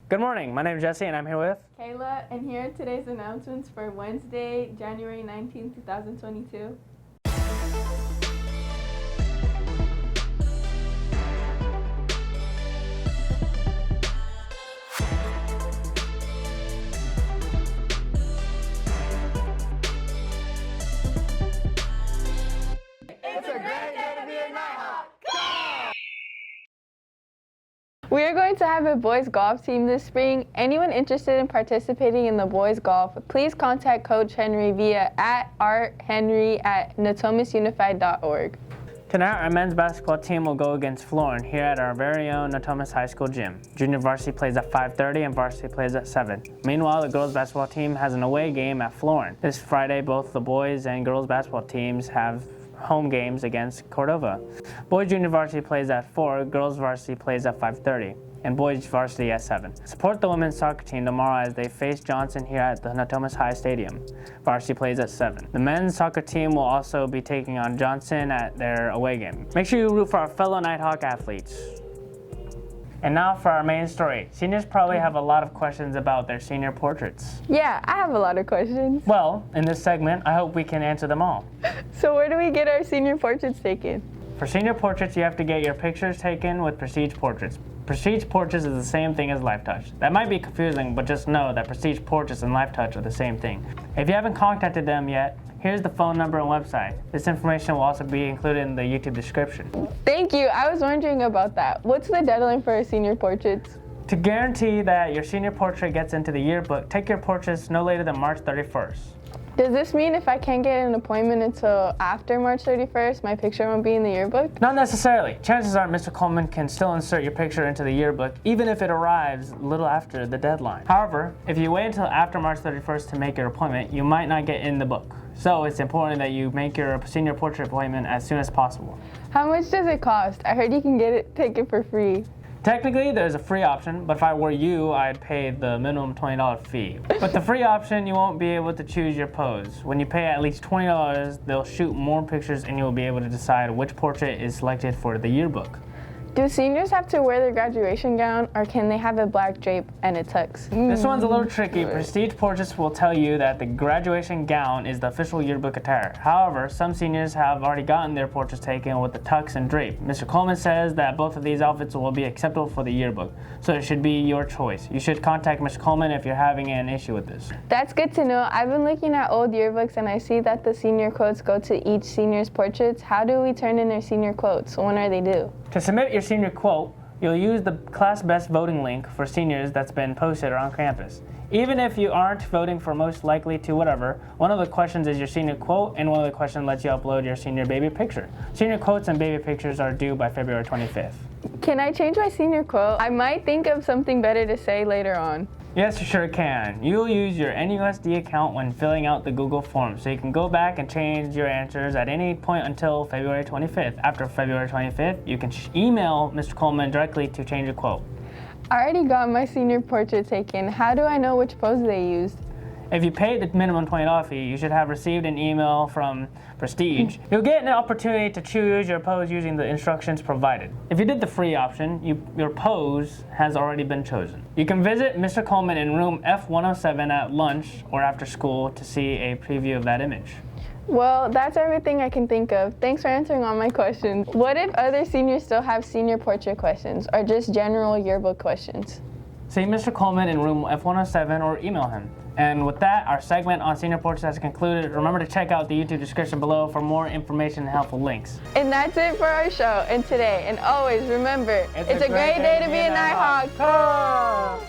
Good morning, my name is Jesse and I'm here with Kayla, and here are today's announcements for Wednesday, January 19, 2022. We are going to have a boys golf team this spring. Anyone interested in participating in the boys golf, please contact Coach Henry via @arthenry@natomasunified.org. Tonight, our men's basketball team will go against Florin here at our very own Natomas High School gym. Junior varsity plays at 5:30 and varsity plays at 7. Meanwhile, the girls basketball team has an away game at Florin. This Friday, both the boys and girls basketball teams have home games against Cordova. Boys junior varsity plays at 4, girls varsity plays at 5:30, and boys varsity at 7. Support the women's soccer team tomorrow as they face Johnson here at the Natomas High Stadium. Varsity plays at 7. The men's soccer team will also be taking on Johnson at their away game. Make sure you root for our fellow Nighthawk athletes. And now for our main story. Seniors probably have a lot of questions about their senior portraits. Yeah, I have a lot of questions. Well, in this segment, I hope we can answer them all. So where do we get our senior portraits taken? For senior portraits, you have to get your pictures taken with Prestige Portraits. Prestige Portraits is the same thing as Life Touch. That might be confusing, but just know that Prestige Portraits and Life Touch are the same thing. If you haven't contacted them yet, here's the phone number and website. This information will also be included in the YouTube description. Thank you. I was wondering about that. What's the deadline for our senior portraits? To guarantee that your senior portrait gets into the yearbook, take your portraits no later than March 31st. Does this mean if I can't get an appointment until after March 31st, my picture won't be in the yearbook? Not necessarily. Chances are Mr. Coleman can still insert your picture into the yearbook even if it arrives a little after the deadline. However, if you wait until after March 31st to make your appointment, you might not get in the book. So it's important that you make your senior portrait appointment as soon as possible. How much does it cost? I heard you can get it taken for free. Technically, there's a free option, but if I were you, I'd pay the minimum $20 fee. But the free option, you won't be able to choose your pose. When you pay at least $20, they'll shoot more pictures and you'll be able to decide which portrait is selected for the yearbook. Do seniors have to wear their graduation gown, or can they have a black drape and a tux? This one's a little tricky. Prestige Portraits will tell you that the graduation gown is the official yearbook attire. However, some seniors have already gotten their portraits taken with the tux and drape. Mr. Coleman says that both of these outfits will be acceptable for the yearbook, so it should be your choice. You should contact Mr. Coleman if you're having an issue with this. That's good to know. I've been looking at old yearbooks and I see that the senior quotes go to each senior's portraits. How do we turn in our senior quotes? When are they due? To submit your senior quote, you'll use the Class Best voting link for seniors that's been posted on campus. Even if you aren't voting for most likely to whatever, one of the questions is your senior quote, and one of the questions lets you upload your senior baby picture. Senior quotes and baby pictures are due by February 25th. Can I change my senior quote? I might think of something better to say later on. Yes, you sure can. You'll use your NUSD account when filling out the Google form, so you can go back and change your answers at any point until February 25th. After February 25th, you can email Mr. Coleman directly to change your quote. I already got my senior portrait taken. How do I know which pose they used? If you paid the minimum $20 fee, you should have received an email from Prestige. You'll get an opportunity to choose your pose using the instructions provided. If you did the free option, your pose has already been chosen. You can visit Mr. Coleman in room F107 at lunch or after school to see a preview of that image. Well, that's everything I can think of. Thanks for answering all my questions. What if other seniors still have senior portrait questions or just general yearbook questions? See Mr. Coleman in room F107 or email him. And with that, our segment on senior portraits has concluded. Remember to check out the YouTube description below for more information and helpful links. And that's it for our show and today. And always remember, it's a great day to be a Nighthawk.